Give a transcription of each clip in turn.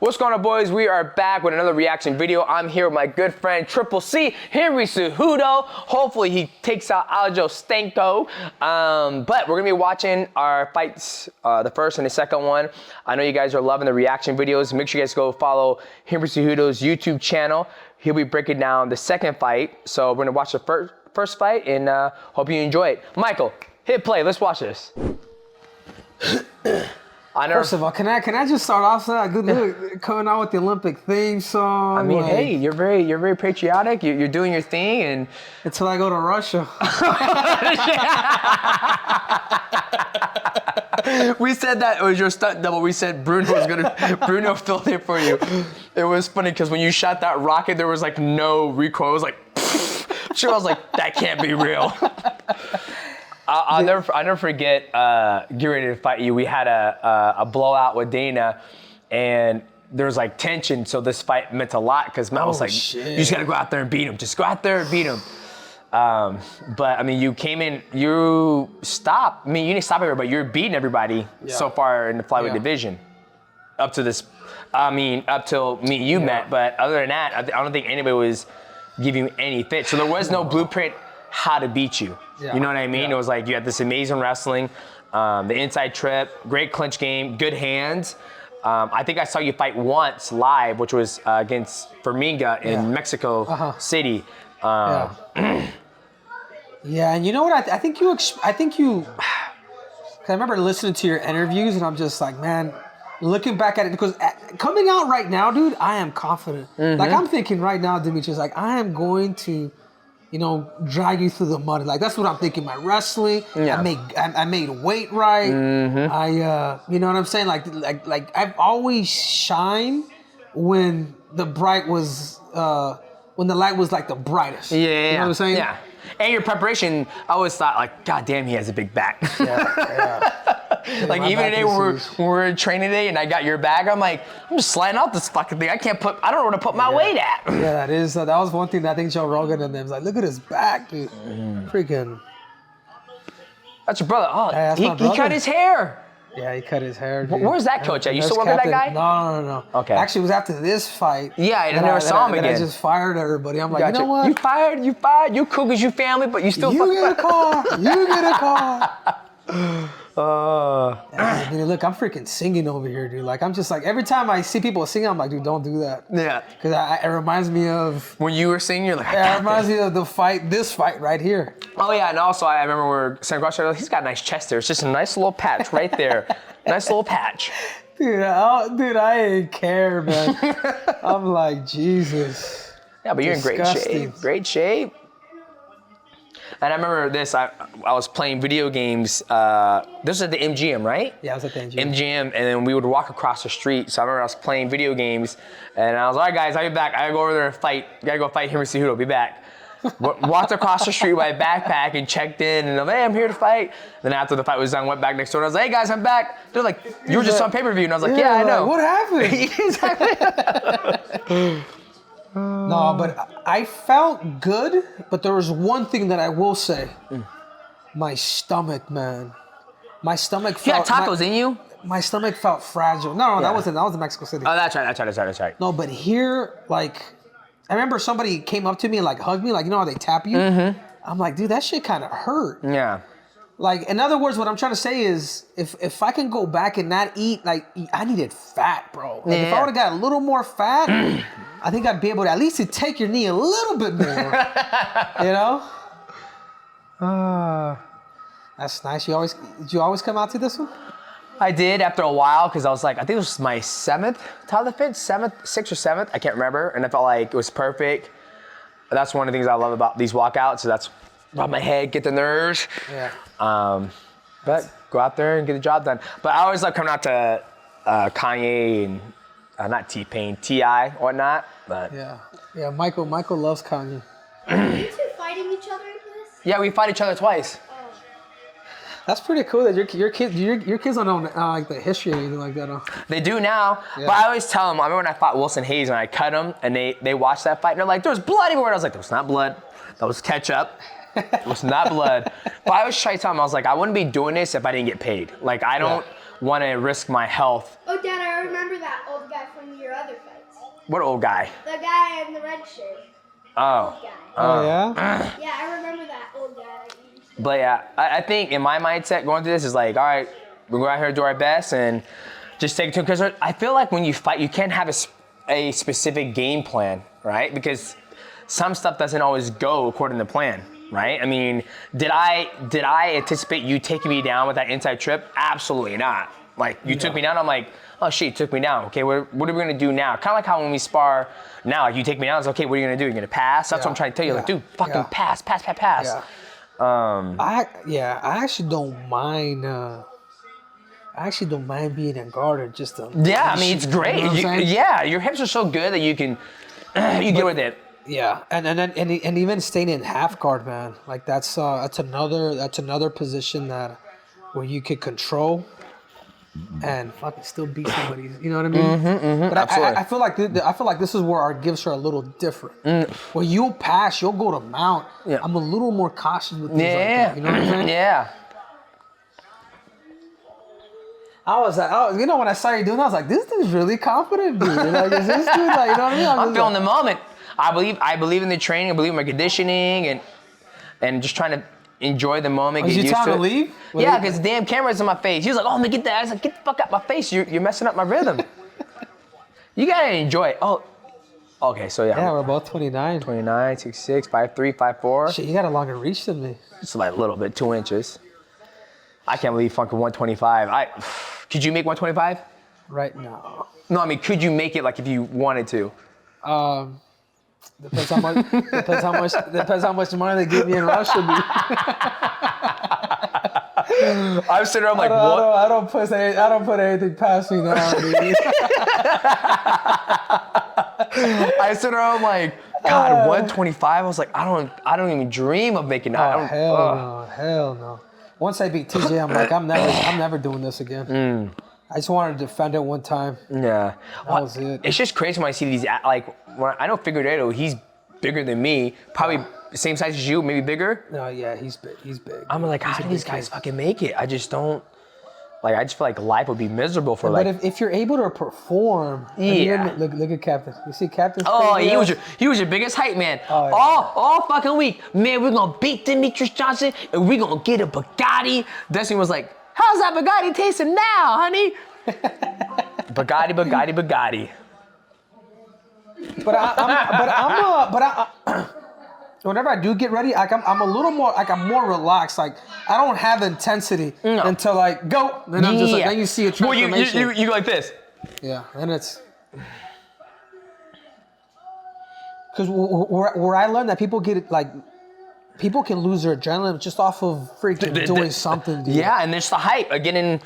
What's going on, boys? We are back with another reaction video. I'm here with my good friend Triple C, Henry Cejudo. Hopefully he takes out Aljo Stanko. But we're gonna be watching our fights, the first and the second one. I know you guys are loving the reaction videos. Make sure you guys go follow Henry Cejudo's YouTube channel. He'll be breaking down the second fight. So we're gonna watch the first fight and hope you enjoy it. Michael, hit play. Let's watch this. First of all, can I just start off that good look coming out with the Olympic theme song? I mean, like, hey, you're very patriotic. You're doing your thing, and until I go to Russia. We said that it was your stunt double. We said Bruno filled it for you. It was funny because when you shot that rocket, there was like no recoil. It was like, sure, I was like, that can't be real. I'll never forget getting ready to fight you. We had a blowout with Dana, and there was like tension. So this fight meant a lot because Matt was like, shit. You just gotta go out there and beat him. Just go out there and beat him. But I mean, you came in, you stopped. I mean, you didn't stop everybody. You're beating everybody so far in the flyweight division. Up to this, I mean, up till me and you met. But other than that, I don't think anybody was giving you any fit. So there was no blueprint how to beat you. You know what I mean? It was like you had this amazing wrestling, the inside trip, great clinch game, good hands. I think I saw you fight once live, which was against Formiga in Mexico City. And you know what? I think you. Cause I remember listening to your interviews, and I'm just like, man, looking back at it, because coming out right now, dude, I am confident. Like I'm thinking right now, Demetrious, like I am going to, you know, drag you through the mud. Like that's what I'm thinking. My wrestling, I made weight right. You know what I'm saying? Like I've always shined when the light was like the brightest. You know what I'm saying? Yeah. And your preparation, I always thought like, God damn, he has a big back. Like even today when we're training today and I got your bag, I'm like, I'm just sliding out this fucking thing. I don't know where to put my weight at. Yeah, that was one thing that I think Joe Rogan and them was like, look at his back, dude. Freaking. That's your brother. Oh, yeah, he cut his hair. Yeah, he cut his hair, dude. Where's that coach at? You still working with that guy? No. Okay. Actually, it was after this fight. Yeah, I never saw him again. I just fired everybody. I'm like, you know what? You fired. You Cougars, you family, but you still You get a car. You get a car. I mean, look, I'm freaking singing over here, dude. Like, I'm just like, every time I see people singing, I'm like, dude, don't do that. Yeah. Because it reminds me of... When you were singing, you're like, it reminds me of this fight right here. Oh, yeah, and also I remember we were sitting across there, he's got a nice chest there. It's just a nice little patch right there. Nice little patch. Dude, I ain't care, man. I'm like, Jesus. Yeah, but you're in great shape. Great shape. And I remember this, I was playing video games. This was at the MGM, right? Yeah, I was at the MGM. MGM, and then we would walk across the street. So I remember I was playing video games, and I was like, all right, guys, I'll be back. I gotta go over there and fight. Gotta go fight Henry Cejudo, be back. Walked across the street with my backpack and checked in, and I'm like, hey, I'm here to fight. Then after the fight was done, went back next door, and I was like, hey, guys, I'm back. They're like, you were just on pay-per-view, and I was like, yeah, I know. What happened? Exactly. No, but I felt good, but there was one thing that I will say. My stomach, man. My stomach felt... You had tacos in you? My stomach felt fragile. No, that was in Mexico City. Oh, that's right. No, but here, like, I remember somebody came up to me and like hugged me, like, you know how they tap you? I'm like, dude, that shit kind of hurt. Yeah. Like, in other words, what I'm trying to say is, if I can go back and not eat, like, I needed fat, bro. Like, if I would have got a little more fat, I think I'd be able to at least to take your knee a little bit more. You know? That's nice. Did you always come out to this one? I did after a while, because I was like, I think it was my 7th title defense, 6th or 7th, I can't remember, and I felt like it was perfect. That's one of the things I love about these walkouts, so that's rub my head, get the nerves. Yeah. But go out there and get the job done. But I always love coming out to Kanye and not T-Pain, T.I. whatnot. But yeah. Michael loves Kanye. Are you two fighting each other in this? Yeah, we fight each other twice. That's pretty cool that your kids don't know like the history or anything like that. Huh? They do now, but I always tell them. I remember when I fought Wilson Hayes and I cut him, and they watched that fight and they're like, "There was blood everywhere." And I was like, "That was not blood. That was ketchup. It was not blood." But I always try to tell them, I was like, I wouldn't be doing this if I didn't get paid. Like I don't want to risk my health. Oh, Dad, I remember that old guy from your your other fights. What old guy? The guy in the red shirt. Oh. Old guy. Oh yeah. Yeah, I remember that old guy. That you used to- But yeah, I think in my mindset going through this is like, all right, we're going out here to do our best and just take it to because I feel like when you fight, you can't have a specific game plan, right? Because some stuff doesn't always go according to plan, right? I mean, did I anticipate you taking me down with that inside trip? Absolutely not. Like you took me down, I'm like, oh shit, you took me down. Okay, what are we gonna do now? Kind of like how when we spar now, like you take me down, it's okay, what are you gonna do? You're gonna pass? That's what I'm trying to tell you. Like, dude, fucking pass. Yeah. I actually don't mind. I actually don't mind being in guard or just a. Yeah, I mean it's great. You know what I'm saying? Yeah, your hips are so good that you can get with it. Yeah, and even staying in half guard, man. Like that's another position that where you could control and fucking still beat somebody. You know what I mean? But absolutely. I feel like this is where our gifts are a little different. Where you'll pass, you'll go to mount. Yeah. I'm a little more cautious with things like that. You know what I'm saying? Yeah. I was when I saw you doing that, I was like, this dude's really confident, dude. Like, is this dude like, you know what I mean? I'm feeling the moment. I believe in the training. I believe in my conditioning and just trying to enjoy the moment. Was get you used trying to to it. leave? Yeah, because the damn camera's in my face. He was like, oh, let me get that. I was like, get the fuck out my face. You're messing up my rhythm. You gotta enjoy it. Oh, okay. So yeah. Yeah, we're both 29. 29, 6'6", 5'3", 5'4". Shit, you got a longer reach than me. Just like a little bit, 2 inches. I can't believe fucking 125. Could you make 125? Right now. No, I mean, could you make it like if you wanted to? Depends how much money they give me in Russia. I'm sitting there, I'm like, what? I don't put anything past me now, dude. I sit there, I'm like, God, 125. I was like, I don't even dream of making that. Hell no. Once I beat TJ, I'm like, I'm never doing this again. I just wanted to defend it one time. Yeah. That was it. It's just crazy when I see these, like, when I know Figueiredo, he's bigger than me, probably the same size as you, maybe bigger. No, yeah, he's big. I'm like, how do these guys fucking make it? I just don't, like, I just feel like life would be miserable for But like. if you're able to perform, Yeah. look at Captain. You see Captain? Oh, he was your biggest hype man. Oh, yeah. All fucking week. Man, we're gonna beat Demetrious Johnson and we're gonna get a Bugatti. Destiny was like, how's that Bugatti tasting now, honey? Bugatti. But whenever I do get ready, like I'm a little more, like I'm more relaxed. Like I don't have intensity until like go. Then I'm just like, then you see a transformation. Well, you go like this. Yeah, and it's because where I learned that people get like people can lose their adrenaline just off of freaking doing something. Dude. Yeah, and there's the hype of getting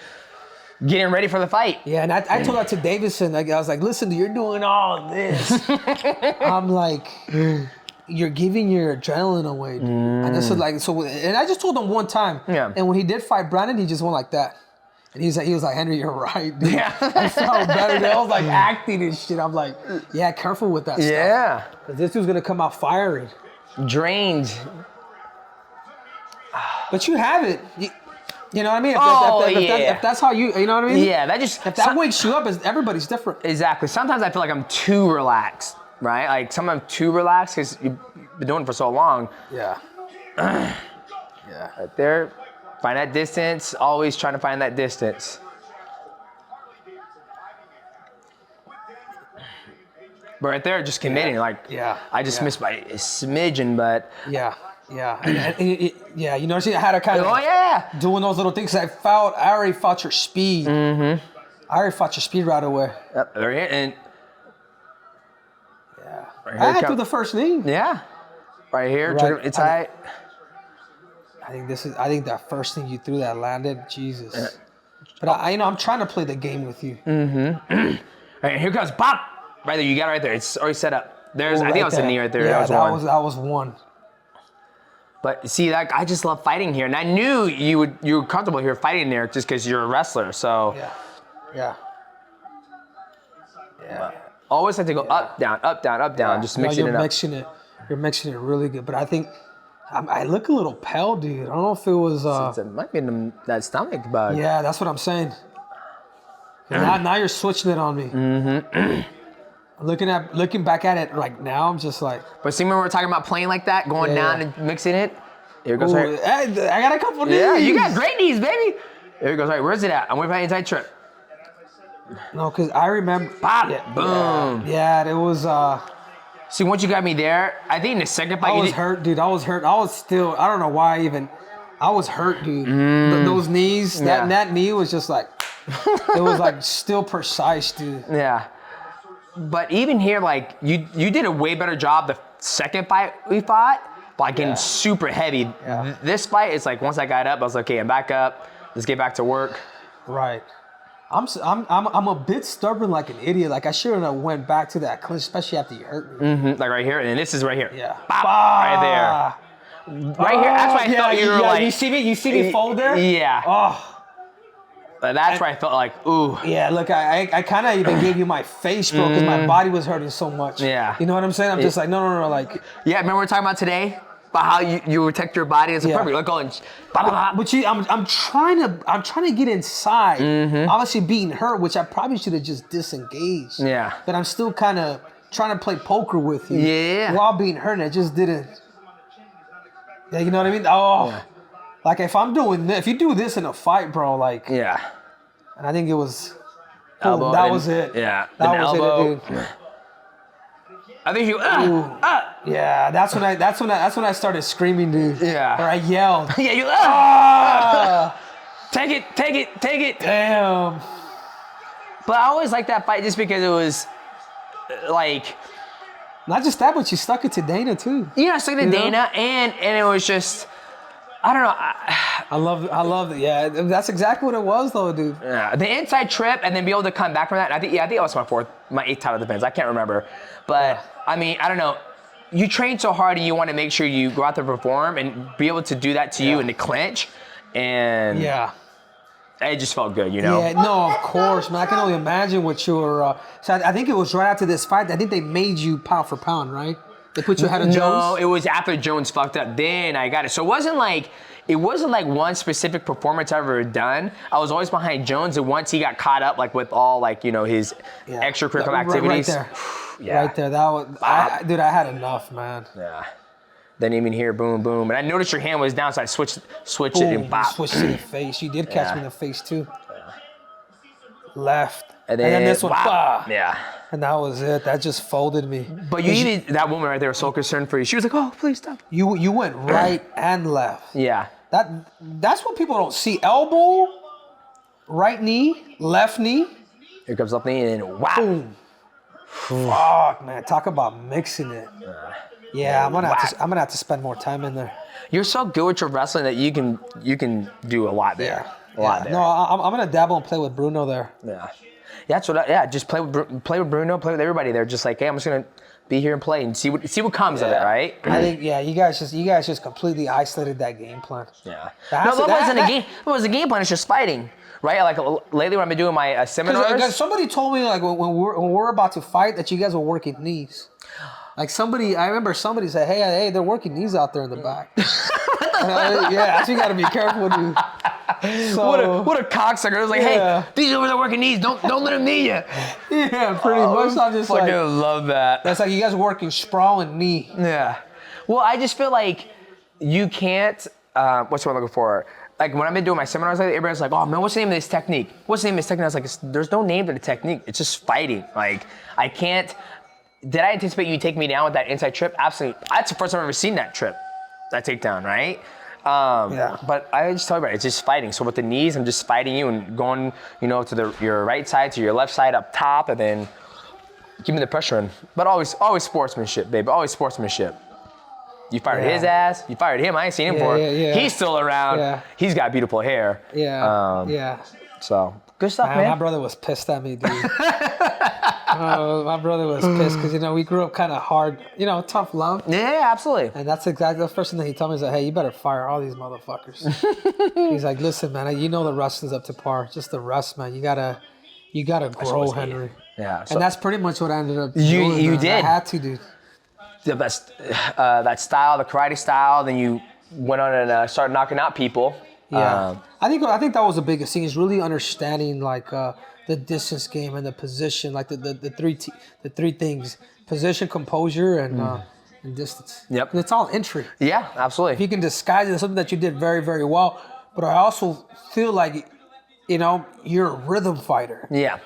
ready for the fight. Yeah, and I told that to Davison. Like, I was like, listen, you're doing all this. I'm like, you're giving your adrenaline away, dude. And this is like, so, and I just told him one time. Yeah. And when he did fight Brandon, he just went like that. And he was like, Henry, you're right, dude. Yeah. I felt better. Dude. I was like acting and shit. I'm like, yeah, careful with that stuff. Yeah. Because this dude's going to come out firing. Drained. But you have it. You know what I mean? If that's how you know what I mean? Yeah, that just... If that wakes you up, everybody's different. Exactly. Sometimes I feel like I'm too relaxed, right? Like sometimes I'm too relaxed because you've been doing it for so long. Yeah. Right there, find that distance, always trying to find that distance. But right there, just committing, I just missed by a smidgen, but... Yeah. And you know, I had to kind of doing those little things. I already felt your speed. I already felt your speed right away. Yep, there he is, and right here I had through the first knee. Yeah, right here, Right. it's tight. I think that first thing you threw that landed, Jesus. But I'm trying to play the game with you. All right, here comes Bob. Right there, you got it right there. It's already set up. I think that was a knee right there. Yeah, that was one. that was one. But see, I just love fighting here, and I knew you were comfortable here fighting there just because you're a wrestler. So Yeah. always have to go up, down, just mixing it up. You're mixing it really good. But I think I look a little pale, dude. I don't know if it was. It might be that stomach bug. Yeah, that's what I'm saying. Now you're switching it on me. Looking back at it right now, I'm just like, But see, remember we were talking about playing like that, going Yeah, down yeah. and mixing it? Here goes ooh, right. I got a couple knees. Yeah, you got great knees, baby. Here goes right. Where's it at? I'm waiting for an inside trip. No, because I remember. Pop. Yeah, Boom. Yeah, it was. See, once you got me there, I think in the second fight, I you was did- hurt, dude. I was hurt. I was still. I don't know why I was hurt, dude. Those knees. Yeah. That knee was just like. It was like still precise, dude. Yeah. But even here, like you did a way better job the second fight we fought by getting super heavy. Yeah. This fight, it's like once I got up, I was like, okay, I'm back up. Let's get back to work. Right. I'm a bit stubborn, like an idiot. Like I shouldn't have went back to that clinch, especially after you hurt me. Like right here, and this is right here. Yeah. Bop, right there. Right here. That's why I thought you were like. You see me fold there? Yeah. Oh. That's where I felt like, ooh. Yeah, look, I kind of even gave you my face, bro, because my body was hurting so much. Yeah. You know what I'm saying? I'm just like, no, like. Yeah, remember we were talking about today? About how you protect your body. It's Yeah. perfect. Like going, bop, bop, bop. But I'm trying to get inside. Obviously being hurt, which I probably should have just disengaged. Yeah. But I'm still kind of trying to play poker with you. Yeah. While being hurt, and it just didn't. Yeah, you know what I mean? Oh. Yeah. Like if I'm doing this, if you do this in a fight, bro, like. Yeah. And I think it was. Elbow Boom, that and- was it. Yeah. That Then was elbow. it, dude. I think you. Yeah, that's when I started screaming, dude. Yeah. Or I yelled. Yeah, you. Ah! Take it. Damn. But I always liked that fight just because it was like, Not just that, but you stuck it to Dana too. I stuck to You know? Dana, and it was just, I don't know. I love it. Yeah, that's exactly what it was, though, dude. Yeah, the inside trip and then be able to come back from that. I think that was my 8th title defense. I can't remember, but I mean, I don't know. You train so hard and you want to make sure you go out there and perform and be able to do that to you in the clinch, and Yeah. it just felt good, you know. Yeah, no, of course, man. I can only imagine what your. So I think it was right after this fight. I think they made you pound for pound, right? They put you ahead of No, Jones. it was after Jones fucked up. Then I got it. So it wasn't like one specific performance I've ever done. I was always behind Jones, and once he got caught up like with all like his extracurricular activities. Right there. Yeah. Right there. That was. Dude, I had enough, man. Yeah. Then even here, boom, boom, and I noticed your hand was down, so I switched it Boom, and you bop. switched to the face. You did catch Yeah. me in the face too. Left. And then this one. whop. Bah. Yeah. And that was it. That just folded me. But that woman right there was so concerned for you. She was like, "Oh, please stop." You went right and left. Yeah. That's what people don't see. Elbow, right knee, left knee. Here comes left knee, and then whop. Boom. Fuck, man. Talk about mixing it. Yeah, I'm gonna have to spend more time in there. You're so good with your wrestling that you can do a lot there. A lot there. No, I'm gonna dabble and play with Bruno there. Yeah. Yeah, that's what. Just play with Bruno, play with everybody there. Just like, hey, I'm just gonna be here and play and see what comes of it, right? I think you guys just completely isolated that game plan. Yeah. That's- No, that wasn't a that- game. It was a game plan. It's just fighting, right? Like lately when I've been doing my seminars. Because somebody told me like when we're about to fight that you guys were working knees. Like I remember somebody said, hey, they're working knees out there in the back. Yeah, that's you got to be careful, dude. So, What a cocksucker! It was like, Yeah. hey, these over there working knees. Don't let them knee you. yeah, pretty much. I'm just fucking like, love that. that's like you guys working sprawl and knee. Yeah. Well, I just feel like you can't. What's what I'm looking for? Like when I've been doing my seminars, like everybody's like, "Oh man, what's the name of this technique? What's the name of this technique?" I was like, "There's no name to the technique. It's just fighting." Like I can't. Did I anticipate you take me down with that inside trip? Absolutely. That's the first time I've ever seen that trip, that takedown, right? Yeah. But I just tell you about it. It's just fighting. So with the knees, I'm just fighting you and going, to your right side, to your left side, up top, and then keeping the pressure in. But always sportsmanship, baby. Always sportsmanship. You fired his ass. You fired him. I ain't seen him before. Yeah. He's still around. Yeah. He's got beautiful hair. Yeah. So good stuff, Man, man. my brother was pissed at me, dude. My brother was pissed because we grew up kind of hard, tough love. Yeah, absolutely. And that's exactly the first thing that he told me is like, hey, you better fire all these motherfuckers. He's like, listen, man, the wrestling's up to par. Just the rest, man. You gotta grow, Henry. Yeah. So And that's pretty much what I ended up You- doing. you man. did. I had to, dude. that style, the karate style. Then you went on and started knocking out people. Yeah. I think that was the biggest thing is really understanding like the the distance game and the position, like the three things: position, composure, and distance. Yep. And it's all entry. Yeah, If absolutely. you can disguise it as something that you did very, very well. But I also feel like, you're a rhythm fighter. Yeah.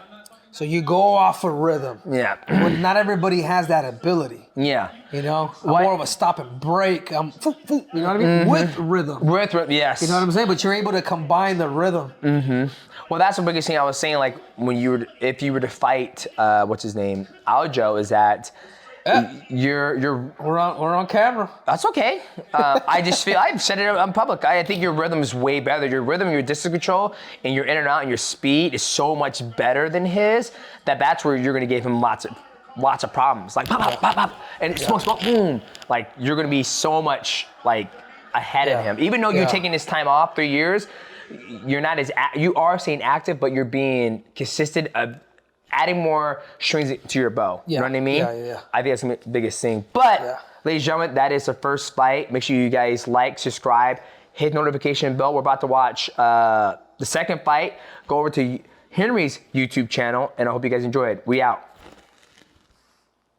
So you go off a rhythm. Yeah. But not everybody has that ability. Yeah. I'm What- more of a stop and break. You know what I mean? With rhythm. Yes. You know what I'm saying? But you're able to combine the rhythm. Well, that's the biggest thing I was saying. Like if you were to fight, what's his name, Aljo, is that you're. We're on camera. That's okay. I just feel I've said it in public. I think your rhythm is way better. Your rhythm, your distance control, and your in and out, and your speed is so much better than his. That's where you're gonna give him lots of problems. Like pop, pop, pop, pop, and smoke, boom. Like you're gonna be so much like ahead of him. Even though you're taking this time off 3 years, you're not as you are staying active, but you're being consistent of adding more strings to your bow. You know what I mean? Yeah. I think that's the biggest thing. But Yeah. ladies and gentlemen, that is the first fight. Make sure you guys like, subscribe, hit the notification bell. We're about to watch the second fight. Go over to Henry's YouTube channel, and I hope you guys enjoy it. We out.